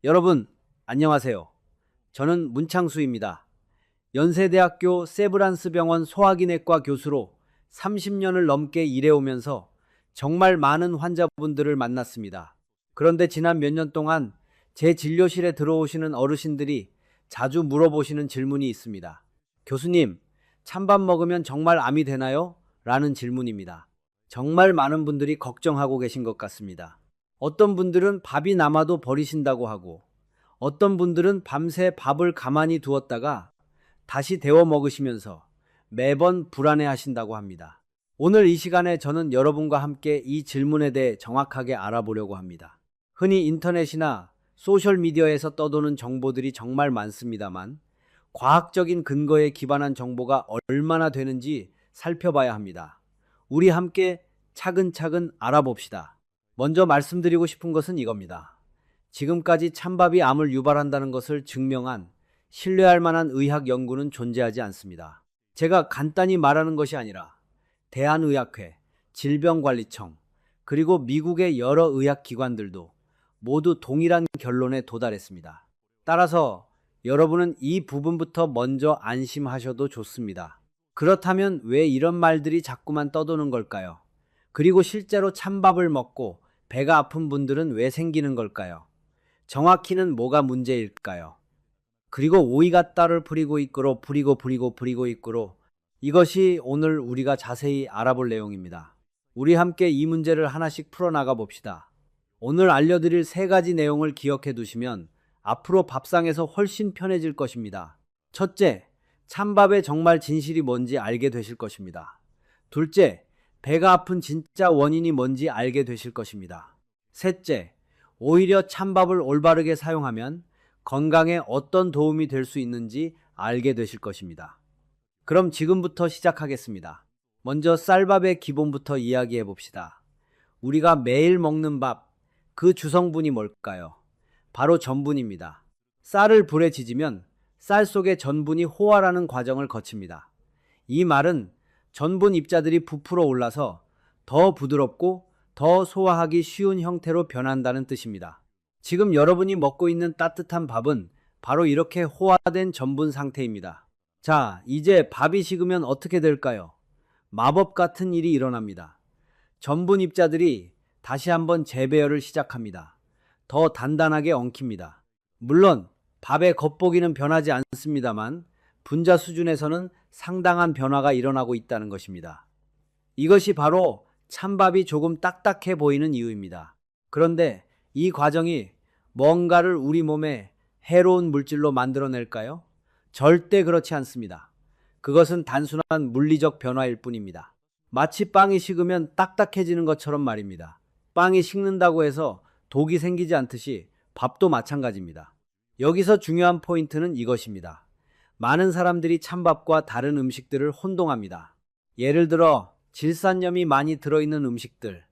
여러분, 안녕하세요. 저는 문창수입니다. 연세대학교 세브란스 병원 소화기내과 교수로 30년을 넘게 일해오면서 정말 많은 환자분들을 만났습니다. 그런데 지난 몇 년 동안 제 진료실에 들어오시는 어르신들이 자주 물어보시는 질문이 있습니다. 교수님, 찬밥 먹으면 정말 암이 되나요? 라는 질문입니다. 정말 많은 분들이 걱정하고 계신 것 같습니다. 어떤 분들은 밥이 남아도 버리신다고 하고, 어떤 분들은 밤새 밥을 가만히 두었다가 다시 데워 먹으시면서 매번 불안해 하신다고 합니다. 오늘 이 시간에 저는 여러분과 함께 이 질문에 대해 정확하게 알아보려고 합니다. 흔히 인터넷이나 소셜미디어에서 떠도는 정보들이 정말 많습니다만, 과학적인 근거에 기반한 정보가 얼마나 되는지 살펴봐야 합니다. 우리 함께 차근차근 알아봅시다. 먼저 말씀드리고 싶은 것은 이겁니다. 지금까지 찬밥이 암을 유발한다는 것을 증명한 신뢰할 만한 의학 연구는 존재하지 않습니다. 제가 간단히 말하는 것이 아니라 대한의학회, 질병관리청, 그리고 미국의 여러 의학기관들도 모두 동일한 결론에 도달했습니다. 따라서 여러분은 이 부분부터 먼저 안심하셔도 좋습니다. 그렇다면 왜 이런 말들이 자꾸만 떠도는 걸까요? 그리고 실제로 찬밥을 먹고 배가 아픈 분들은 왜 생기는 걸까요? 정확히는 뭐가 문제일까요? 그리고 오이가 딸을 부리고 있고로 부리고 있고로 이것이 오늘 우리가 자세히 알아볼 내용입니다. 우리 함께 이 문제를 하나씩 풀어나가 봅시다. 오늘 알려드릴 세 가지 내용을 기억해 두시면 앞으로 밥상에서 훨씬 편해질 것입니다. 첫째, 찬밥의 정말 진실이 뭔지 알게 되실 것입니다. 둘째, 배가 아픈 진짜 원인이 뭔지 알게 되실 것입니다. 셋째, 오히려 찬밥을 올바르게 사용하면 건강에 어떤 도움이 될 수 있는지 알게 되실 것입니다. 그럼 지금부터 시작하겠습니다. 먼저 쌀밥의 기본부터 이야기해 봅시다. 우리가 매일 먹는 밥, 그 주성분이 뭘까요? 바로 전분입니다. 쌀을 불에 지지면 쌀 속의 전분이 호화라는 과정을 거칩니다. 이 말은 전분 입자들이 부풀어 올라서 더 부드럽고 더 소화하기 쉬운 형태로 변한다는 뜻입니다. 지금 여러분이 먹고 있는 따뜻한 밥은 바로 이렇게 호화된 전분 상태입니다. 자, 이제 밥이 식으면 어떻게 될까요? 마법 같은 일이 일어납니다. 전분 입자들이 다시 한번 재배열을 시작합니다. 더 단단하게 엉킵니다. 물론 밥의 겉보기는 변하지 않습니다만 분자 수준에서는 상당한 변화가 일어나고 있다는 것입니다. 이것이 바로 찬밥이 조금 딱딱해 보이는 이유입니다. 그런데 이 과정이 뭔가를 우리 몸에 해로운 물질로 만들어낼까요? 절대 그렇지 않습니다. 그것은 단순한 물리적 변화일 뿐입니다. 마치 빵이 식으면 딱딱해지는 것처럼 말입니다. 빵이 식는다고 해서 독이 생기지 않듯이 밥도 마찬가지입니다. 여기서 중요한 포인트는 이것입니다. 많은 사람들이 찬밥과 다른 음식들을 혼동합니다. 예를 들어 질산염이 많이 들어있는 음식들,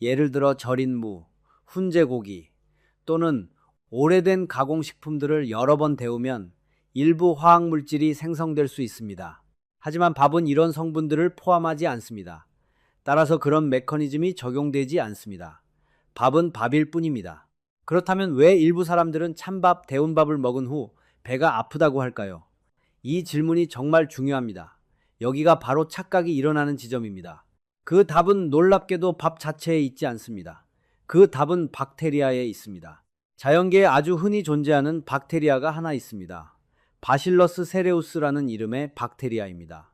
예를 들어 절인 무, 훈제고기 또는 오래된 가공식품들을 여러 번 데우면 일부 화학물질이 생성될 수 있습니다. 하지만 밥은 이런 성분들을 포함하지 않습니다. 따라서 그런 메커니즘이 적용되지 않습니다. 밥은 밥일 뿐입니다. 그렇다면 왜 일부 사람들은 찬밥, 데운 밥을 먹은 후 배가 아프다고 할까요? 이 질문이 정말 중요합니다. 여기가 바로 착각이 일어나는 지점입니다. 그 답은 놀랍게도 밥 자체에 있지 않습니다. 그 답은 박테리아에 있습니다. 자연계에 아주 흔히 존재하는 박테리아가 하나 있습니다. 바실러스 세레우스라는 이름의 박테리아입니다.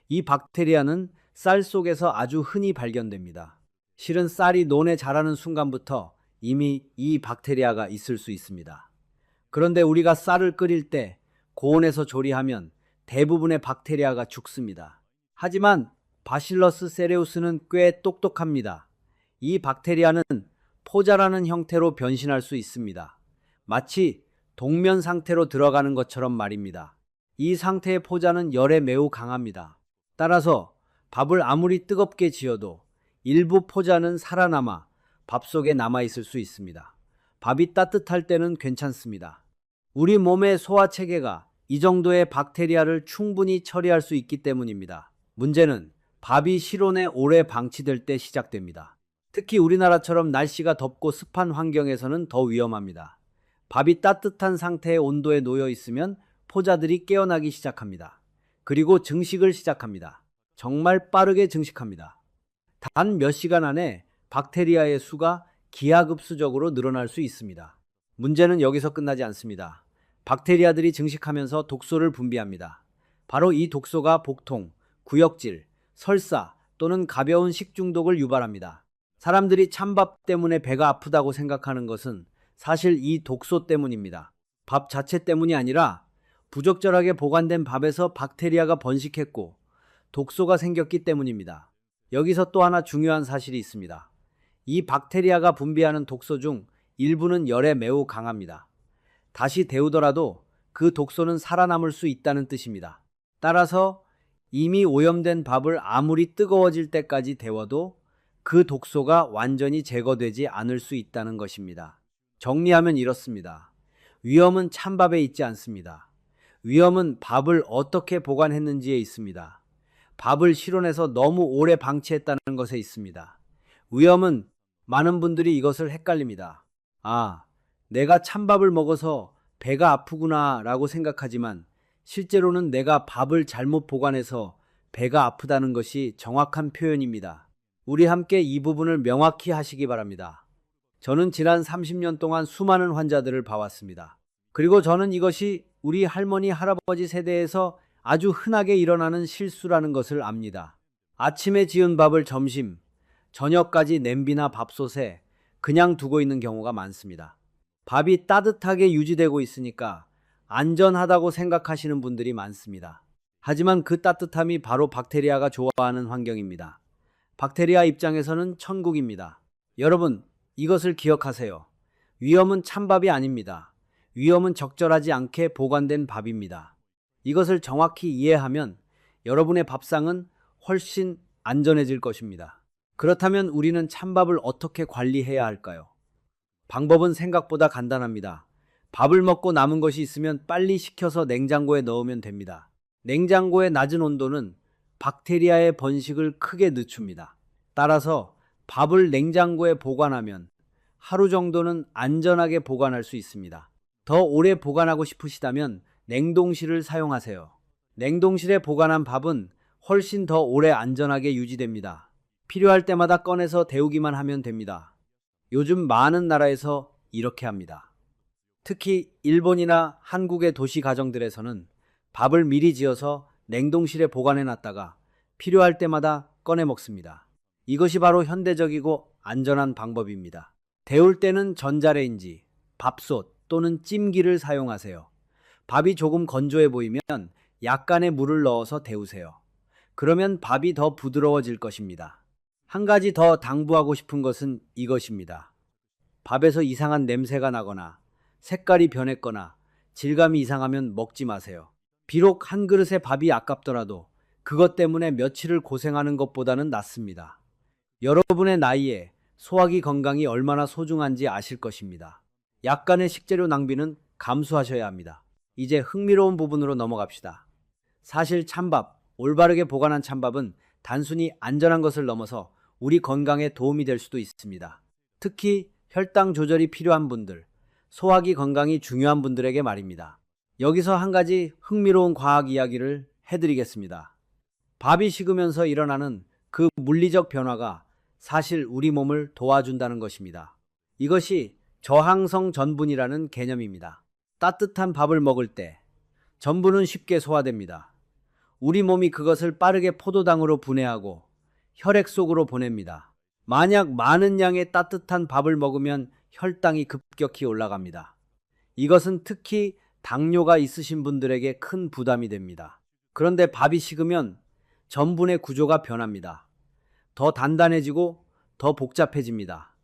이 박테리아는 쌀 속에서 아주 흔히 발견됩니다. 실은 쌀이 논에 자라는 순간부터 이미 이 박테리아가 있을 수 있습니다. 그런데 우리가 쌀을 끓일 때 고온에서 조리하면 대부분의 박테리아가 죽습니다. 하지만 바실러스 세레우스는 꽤 똑똑합니다. 이 박테리아는 포자라는 형태로 변신할 수 있습니다. 마치 동면 상태로 들어가는 것처럼 말입니다. 이 상태의 포자는 열에 매우 강합니다. 따라서 밥을 아무리 뜨겁게 지어도 일부 포자는 살아남아 밥 속에 남아있을 수 있습니다. 밥이 따뜻할 때는 괜찮습니다. 우리 몸의 소화체계가 이 정도의 박테리아를 충분히 처리할 수 있기 때문입니다. 문제는 밥이 실온에 오래 방치될 때 시작됩니다. 특히 우리나라처럼 날씨가 덥고 습한 환경에서는 더 위험합니다. 밥이 따뜻한 상태의 온도에 놓여 있으면 포자들이 깨어나기 시작합니다. 그리고 증식을 시작합니다. 정말 빠르게 증식합니다. 단 몇 시간 안에 박테리아의 수가 기하급수적으로 늘어날 수 있습니다. 문제는 여기서 끝나지 않습니다. 박테리아들이 증식하면서 독소를 분비합니다. 바로 이 독소가 복통, 구역질, 설사 또는 가벼운 식중독을 유발합니다. 사람들이 찬밥 때문에 배가 아프다고 생각하는 것은 사실 이 독소 때문입니다. 밥 자체 때문이 아니라 부적절하게 보관된 밥에서 박테리아가 번식했고 독소가 생겼기 때문입니다. 여기서 또 하나 중요한 사실이 있습니다. 이 박테리아가 분비하는 독소 중 일부는 열에 매우 강합니다. 다시 데우더라도 그 독소는 살아남을 수 있다는 뜻입니다. 따라서 이미 오염된 밥을 아무리 뜨거워질 때까지 데워도 그 독소가 완전히 제거되지 않을 수 있다는 것입니다. 정리하면 이렇습니다. 위험은 찬밥에 있지 않습니다. 위험은 밥을 어떻게 보관했는지에 있습니다. 밥을 실온에서 너무 오래 방치했다는 것에 있습니다. 위험은 많은 분들이 이것을 헷갈립니다. 아, 내가 찬밥을 먹어서 배가 아프구나 라고 생각하지만 실제로는 내가 밥을 잘못 보관해서 배가 아프다는 것이 정확한 표현입니다. 우리 함께 이 부분을 명확히 하시기 바랍니다. 저는 지난 30년 동안 수많은 환자들을 봐왔습니다. 그리고 저는 이것이 우리 할머니, 할아버지 세대에서 아주 흔하게 일어나는 실수라는 것을 압니다. 아침에 지은 밥을 점심, 저녁까지 냄비나 밥솥에 그냥 두고 있는 경우가 많습니다. 밥이 따뜻하게 유지되고 있으니까 안전하다고 생각하시는 분들이 많습니다. 하지만 그 따뜻함이 바로 박테리아가 좋아하는 환경입니다. 박테리아 입장에서는 천국입니다. 여러분, 이것을 기억하세요. 위험은 찬밥이 아닙니다. 위험은 적절하지 않게 보관된 밥입니다. 이것을 정확히 이해하면 여러분의 밥상은 훨씬 안전해질 것입니다. 그렇다면 우리는 찬밥을 어떻게 관리해야 할까요? 방법은 생각보다 간단합니다. 밥을 먹고 남은 것이 있으면 빨리 식혀서 냉장고에 넣으면 됩니다. 냉장고의 낮은 온도는 박테리아의 번식을 크게 늦춥니다. 따라서 밥을 냉장고에 보관하면 하루 정도는 안전하게 보관할 수 있습니다. 더 오래 보관하고 싶으시다면 냉동실을 사용하세요. 냉동실에 보관한 밥은 훨씬 더 오래 안전하게 유지됩니다. 필요할 때마다 꺼내서 데우기만 하면 됩니다. 요즘 많은 나라에서 이렇게 합니다. 특히 일본이나 한국의 도시 가정들에서는 밥을 미리 지어서 냉동실에 보관해 놨다가 필요할 때마다 꺼내 먹습니다. 이것이 바로 현대적이고 안전한 방법입니다. 데울 때는 전자레인지, 밥솥 또는 찜기를 사용하세요. 밥이 조금 건조해 보이면 약간의 물을 넣어서 데우세요. 그러면 밥이 더 부드러워질 것입니다. 한 가지 더 당부하고 싶은 것은 이것입니다. 밥에서 이상한 냄새가 나거나 색깔이 변했거나 질감이 이상하면 먹지 마세요. 비록 한 그릇의 밥이 아깝더라도 그것 때문에 며칠을 고생하는 것보다는 낫습니다. 여러분의 나이에 소화기 건강이 얼마나 소중한지 아실 것입니다. 약간의 식재료 낭비는 감수하셔야 합니다. 이제 흥미로운 부분으로 넘어갑시다. 사실 찬밥, 올바르게 보관한 찬밥은 단순히 안전한 것을 넘어서 우리 건강에 도움이 될 수도 있습니다. 특히 혈당 조절이 필요한 분들, 소화기 건강이 중요한 분들에게 말입니다. 여기서 한 가지 흥미로운 과학 이야기를 해드리겠습니다. 밥이 식으면서 일어나는 그 물리적 변화가 사실 우리 몸을 도와준다는 것입니다. 이것이 저항성 전분이라는 개념입니다. 따뜻한 밥을 먹을 때 전분은 쉽게 소화됩니다. 우리 몸이 그것을 빠르게 포도당으로 분해하고 혈액 속으로 보냅니다. 만약 많은 양의 따뜻한 밥을 먹으면 혈당이 급격히 올라갑니다. 이것은 특히 당뇨가 있으신 분들에게 큰 부담이 됩니다. 그런데 밥이 식으면 전분의 구조가 변합니다. 더 단단해지고 더 복잡해집니다.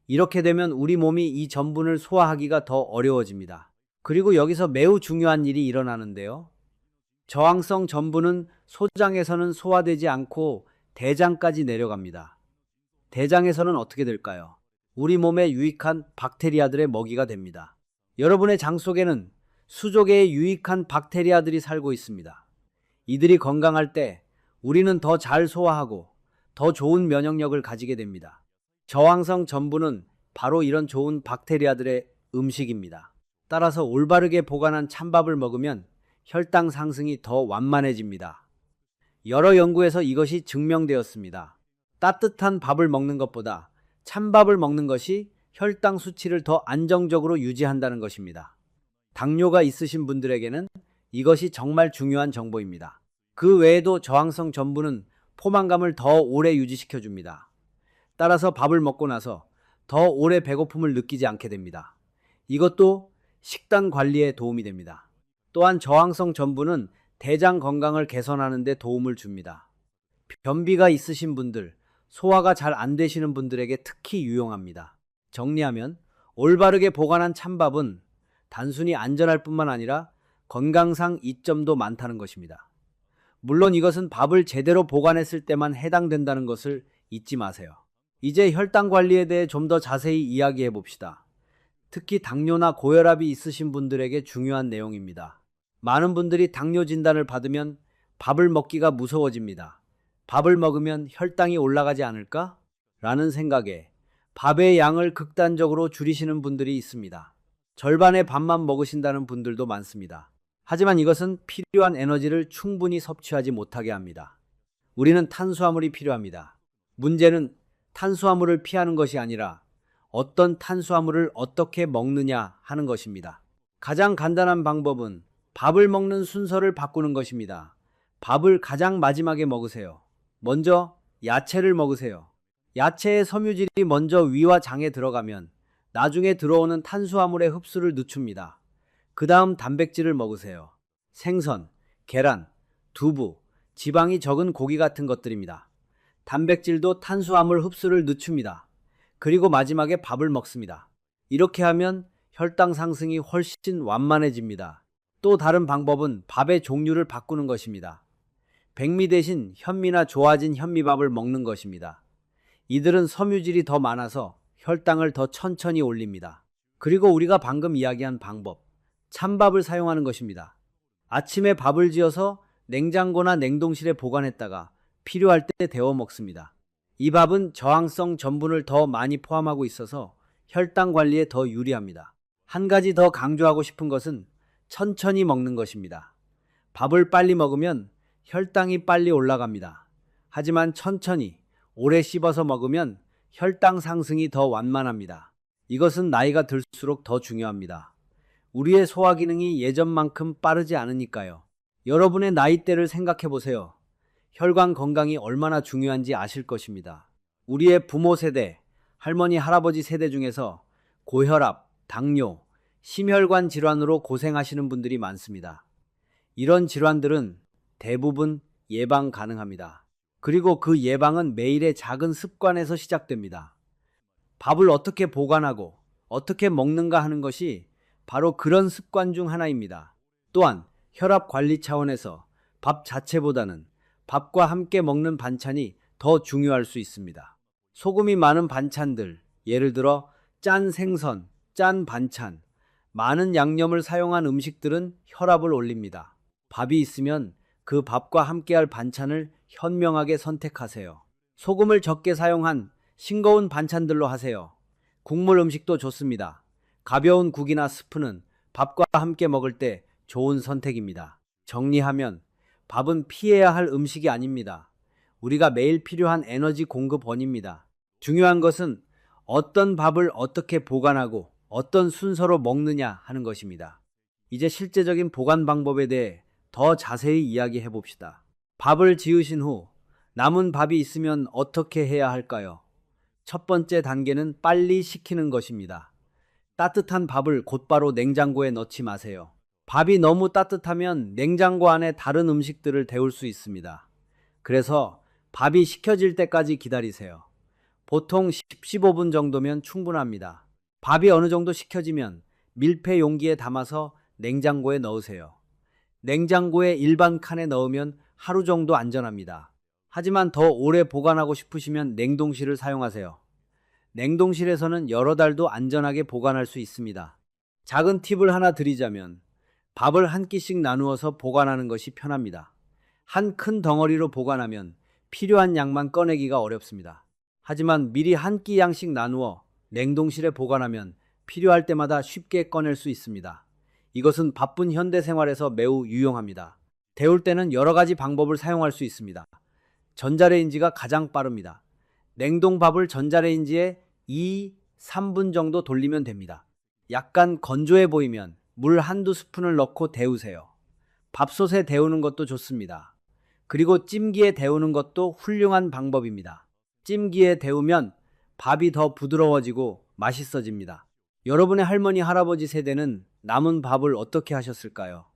이렇게 되면 우리 몸이 이 전분을 소화하기가 더 어려워집니다. 그리고 여기서 매우 중요한 일이 일어나는데요. 저항성 전분은 소장에서는 소화되지 않고 대장까지 내려갑니다. 대장에서는 어떻게 될까요? 우리 몸에 유익한 박테리아들의 먹이가 됩니다. 여러분의 장 속에는 수조개에 유익한 박테리아들이 살고 있습니다. 이들이 건강할 때 우리는 더 잘 소화하고 더 좋은 면역력을 가지게 됩니다. 저항성 전분은 바로 이런 좋은 박테리아들의 음식입니다. 따라서 올바르게 보관한 찬밥을 먹으면 혈당 상승이 더 완만해집니다. 여러 연구에서 이것이 증명되었습니다. 따뜻한 밥을 먹는 것보다 찬밥을 먹는 것이 혈당 수치를 더 안정적으로 유지한다는 것입니다. 당뇨가 있으신 분들에게는 이것이 정말 중요한 정보입니다. 그 외에도 저항성 전분은 포만감을 더 오래 유지시켜 줍니다. 따라서 밥을 먹고 나서 더 오래 배고픔을 느끼지 않게 됩니다. 이것도 식단 관리에 도움이 됩니다. 또한 저항성 전분은 대장 건강을 개선하는 데 도움을 줍니다. 변비가 있으신 분들, 소화가 잘 안 되시는 분들에게 특히 유용합니다. 정리하면 올바르게 보관한 찬밥은 단순히 안전할 뿐만 아니라 건강상 이점도 많다는 것입니다. 물론 이것은 밥을 제대로 보관했을 때만 해당된다는 것을 잊지 마세요. 이제 혈당 관리에 대해 좀 더 자세히 이야기해 봅시다. 특히 당뇨나 고혈압이 있으신 분들에게 중요한 내용입니다. 많은 분들이 당뇨 진단을 받으면 밥을 먹기가 무서워집니다. 밥을 먹으면 혈당이 올라가지 않을까? 라는 생각에 밥의 양을 극단적으로 줄이시는 분들이 있습니다. 절반의 밥만 먹으신다는 분들도 많습니다. 하지만 이것은 필요한 에너지를 충분히 섭취하지 못하게 합니다. 우리는 탄수화물이 필요합니다. 문제는 탄수화물을 피하는 것이 아니라 어떤 탄수화물을 어떻게 먹느냐 하는 것입니다. 가장 간단한 방법은 밥을 먹는 순서를 바꾸는 것입니다. 밥을 가장 마지막에 먹으세요. 먼저 야채를 먹으세요. 야채의 섬유질이 먼저 위와 장에 들어가면 나중에 들어오는 탄수화물의 흡수를 늦춥니다. 그 다음 단백질을 먹으세요. 생선, 계란, 두부, 지방이 적은 고기 같은 것들입니다. 단백질도 탄수화물 흡수를 늦춥니다. 그리고 마지막에 밥을 먹습니다. 이렇게 하면 혈당 상승이 훨씬 완만해집니다. 또 다른 방법은 밥의 종류를 바꾸는 것입니다. 백미 대신 현미나 좋아진 현미밥을 먹는 것입니다. 이들은 섬유질이 더 많아서 혈당을 더 천천히 올립니다. 그리고 우리가 방금 이야기한 방법, 찬밥을 사용하는 것입니다. 아침에 밥을 지어서 냉장고나 냉동실에 보관했다가 필요할 때 데워 먹습니다. 이 밥은 저항성 전분을 더 많이 포함하고 있어서 혈당 관리에 더 유리합니다. 한 가지 더 강조하고 싶은 것은 천천히 먹는 것입니다. 밥을 빨리 먹으면 혈당이 빨리 올라갑니다. 하지만 천천히 오래 씹어서 먹으면 혈당 상승이 더 완만합니다. 이것은 나이가 들수록 더 중요합니다. 우리의 소화 기능이 예전만큼 빠르지 않으니까요. 여러분의 나이대를 생각해 보세요. 혈관 건강이 얼마나 중요한지 아실 것입니다. 우리의 부모 세대, 할머니, 할아버지 세대 중에서 고혈압, 당뇨, 심혈관 질환으로 고생하시는 분들이 많습니다. 이런 질환들은 대부분 예방 가능합니다. 그리고 그 예방은 매일의 작은 습관에서 시작됩니다. 밥을 어떻게 보관하고 어떻게 먹는가 하는 것이 바로 그런 습관 중 하나입니다. 또한 혈압 관리 차원에서 밥 자체보다는 밥과 함께 먹는 반찬이 더 중요할 수 있습니다. 소금이 많은 반찬들, 예를 들어 짠 생선, 짠 반찬, 많은 양념을 사용한 음식들은 혈압을 올립니다. 밥이 있으면 그 밥과 함께할 반찬을 현명하게 선택하세요. 소금을 적게 사용한 싱거운 반찬들로 하세요. 국물 음식도 좋습니다. 가벼운 국이나 스프는 밥과 함께 먹을 때 좋은 선택입니다. 정리하면 밥은 피해야 할 음식이 아닙니다. 우리가 매일 필요한 에너지 공급원입니다. 중요한 것은 어떤 밥을 어떻게 보관하고 어떤 순서로 먹느냐 하는 것입니다. 이제 실제적인 보관 방법에 대해 더 자세히 이야기해 봅시다. 밥을 지으신 후 남은 밥이 있으면 어떻게 해야 할까요? 첫 번째 단계는 빨리 식히는 것입니다. 따뜻한 밥을 곧바로 냉장고에 넣지 마세요. 밥이 너무 따뜻하면 냉장고 안에 다른 음식들을 데울 수 있습니다. 그래서 밥이 식혀질 때까지 기다리세요. 보통 10-15분 정도면 충분합니다. 밥이 어느 정도 식혀지면 밀폐 용기에 담아서 냉장고에 넣으세요. 냉장고에 일반 칸에 넣으면 하루 정도 안전합니다. 하지만 더 오래 보관하고 싶으시면 냉동실을 사용하세요. 냉동실에서는 여러 달도 안전하게 보관할 수 있습니다. 작은 팁을 하나 드리자면 밥을 한 끼씩 나누어서 보관하는 것이 편합니다. 한 큰 덩어리로 보관하면 필요한 양만 꺼내기가 어렵습니다. 하지만 미리 한 끼 양씩 나누어 냉동실에 보관하면 필요할 때마다 쉽게 꺼낼 수 있습니다. 이것은 바쁜 현대 생활에서 매우 유용합니다. 데울 때는 여러 가지 방법을 사용할 수 있습니다. 전자레인지가 가장 빠릅니다. 냉동밥을 전자레인지에 2, 3분 정도 돌리면 됩니다. 약간 건조해 보이면 물 한두 스푼을 넣고 데우세요. 밥솥에 데우는 것도 좋습니다. 그리고 찜기에 데우는 것도 훌륭한 방법입니다. 찜기에 데우면 밥이 더 부드러워지고 맛있어집니다. 여러분의 할머니, 할아버지 세대는 남은 밥을 어떻게 하셨을까요?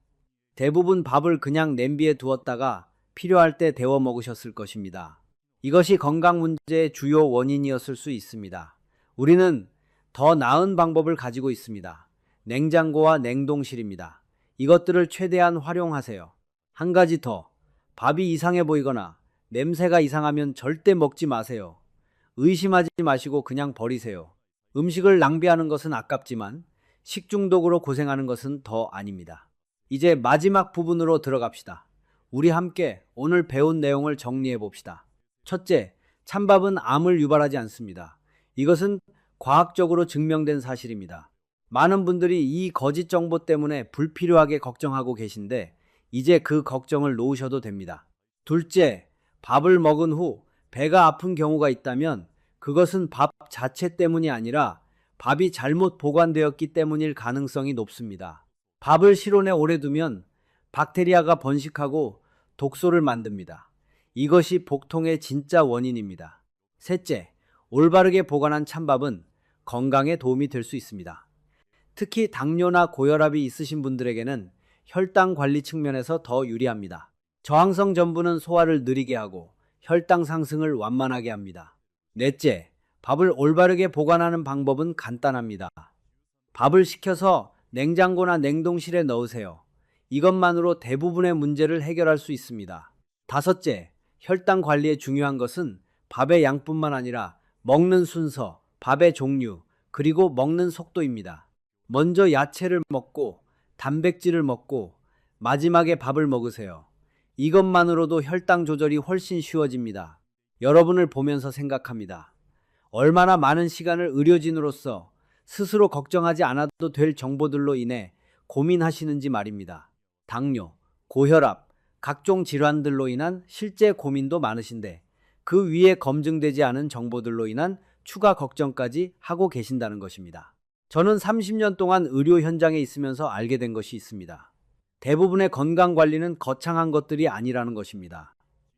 대부분 밥을 그냥 냄비에 두었다가 필요할 때 데워 먹으셨을 것입니다. 이것이 건강 문제의 주요 원인이었을 수 있습니다. 우리는 더 나은 방법을 가지고 있습니다. 냉장고와 냉동실입니다. 이것들을 최대한 활용하세요. 한 가지 더, 밥이 이상해 보이거나 냄새가 이상하면 절대 먹지 마세요. 의심하지 마시고 그냥 버리세요. 음식을 낭비하는 것은 아깝지만 식중독으로 고생하는 것은 더 아닙니다. 이제 마지막 부분으로 들어갑시다. 우리 함께 오늘 배운 내용을 정리해 봅시다. 첫째, 찬밥은 암을 유발하지 않습니다. 이것은 과학적으로 증명된 사실입니다. 많은 분들이 이 거짓 정보 때문에 불필요하게 걱정하고 계신데 이제 그 걱정을 놓으셔도 됩니다. 둘째, 밥을 먹은 후 배가 아픈 경우가 있다면 그것은 밥 자체 때문이 아니라 밥이 잘못 보관되었기 때문일 가능성이 높습니다. 밥을 실온에 오래 두면 박테리아가 번식하고 독소를 만듭니다. 이것이 복통의 진짜 원인입니다. 셋째, 올바르게 보관한 찬밥은 건강에 도움이 될 수 있습니다. 특히 당뇨나 고혈압이 있으신 분들에게는 혈당 관리 측면에서 더 유리합니다. 저항성 전분은 소화를 느리게 하고 혈당 상승을 완만하게 합니다. 넷째, 밥을 올바르게 보관하는 방법은 간단합니다. 밥을 식혀서 냉장고나 냉동실에 넣으세요. 이것만으로 대부분의 문제를 해결할 수 있습니다. 다섯째, 혈당 관리에 중요한 것은 밥의 양뿐만 아니라 먹는 순서, 밥의 종류, 그리고 먹는 속도입니다. 먼저 야채를 먹고 단백질을 먹고 마지막에 밥을 먹으세요. 이것만으로도 혈당 조절이 훨씬 쉬워집니다. 여러분을 보면서 생각합니다. 얼마나 많은 시간을 의료진으로서 스스로 걱정하지 않아도 될 정보들로 인해 고민하시는지 말입니다. 당뇨, 고혈압, 각종 질환들로 인한 실제 고민도 많으신데 그 위에 검증되지 않은 정보들로 인한 추가 걱정까지 하고 계신다는 것입니다. 저는 30년 동안 의료 현장에 있으면서 알게 된 것이 있습니다. 대부분의 건강관리는 거창한 것들이 아니라는 것입니다.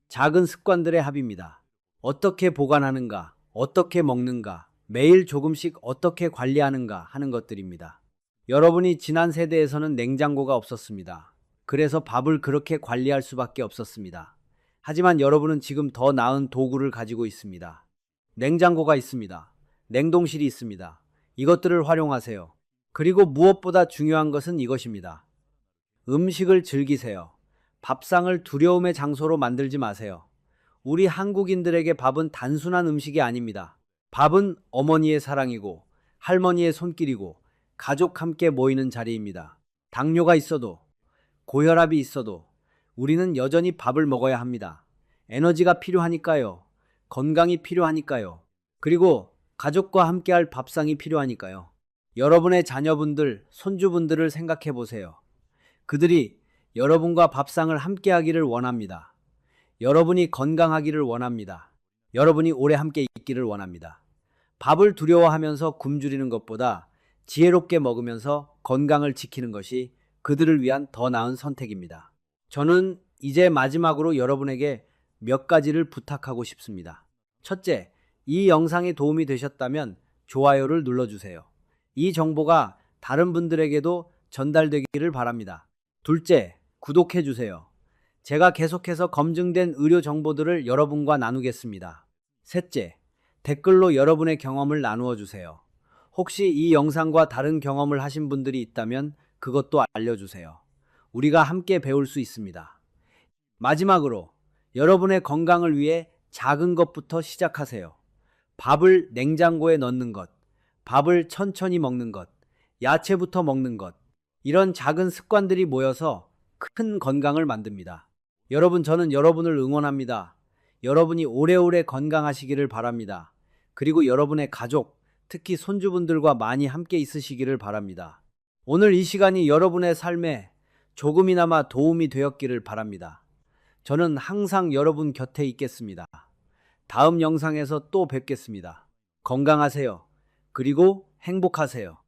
작은 습관들의 합입니다. 어떻게 보관하는가, 어떻게 먹는가, 매일 조금씩 어떻게 관리하는가 하는 것들입니다. 여러분이 지난 세대에서는 냉장고가 없었습니다. 그래서 밥을 그렇게 관리할 수밖에 없었습니다. 하지만 여러분은 지금 더 나은 도구를 가지고 있습니다. 냉장고가 있습니다. 냉동실이 있습니다. 이것들을 활용하세요. 그리고 무엇보다 중요한 것은 이것입니다. 음식을 즐기세요. 밥상을 두려움의 장소로 만들지 마세요. 우리 한국인들에게 밥은 단순한 음식이 아닙니다. 밥은 어머니의 사랑이고 할머니의 손길이고 가족 함께 모이는 자리입니다. 당뇨가 있어도 고혈압이 있어도 우리는 여전히 밥을 먹어야 합니다. 에너지가 필요하니까요. 건강이 필요하니까요. 그리고 가족과 함께할 밥상이 필요하니까요. 여러분의 자녀분들, 손주분들을 생각해 보세요. 그들이 여러분과 밥상을 함께하기를 원합니다. 여러분이 건강하기를 원합니다. 여러분이 오래 함께 있기를 원합니다. 밥을 두려워하면서 굶주리는 것보다 지혜롭게 먹으면서 건강을 지키는 것이 그들을 위한 더 나은 선택입니다. 저는 이제 마지막으로 여러분에게 몇 가지를 부탁하고 싶습니다. 첫째, 이 영상이 도움이 되셨다면 좋아요를 눌러주세요. 이 정보가 다른 분들에게도 전달되기를 바랍니다. 둘째, 구독해주세요. 제가 계속해서 검증된 의료 정보들을 여러분과 나누겠습니다. 셋째, 댓글로 여러분의 경험을 나누어 주세요. 혹시 이 영상과 다른 경험을 하신 분들이 있다면 그것도 알려주세요. 우리가 함께 배울 수 있습니다. 마지막으로 여러분의 건강을 위해 작은 것부터 시작하세요. 밥을 냉장고에 넣는 것, 밥을 천천히 먹는 것, 야채부터 먹는 것, 이런 작은 습관들이 모여서 큰 건강을 만듭니다. 여러분, 저는 여러분을 응원합니다. 여러분이 오래오래 건강하시기를 바랍니다. 그리고 여러분의 가족, 특히 손주분들과 많이 함께 있으시기를 바랍니다. 오늘 이 시간이 여러분의 삶에 조금이나마 도움이 되었기를 바랍니다. 저는 항상 여러분 곁에 있겠습니다. 다음 영상에서 또 뵙겠습니다. 건강하세요. 그리고 행복하세요.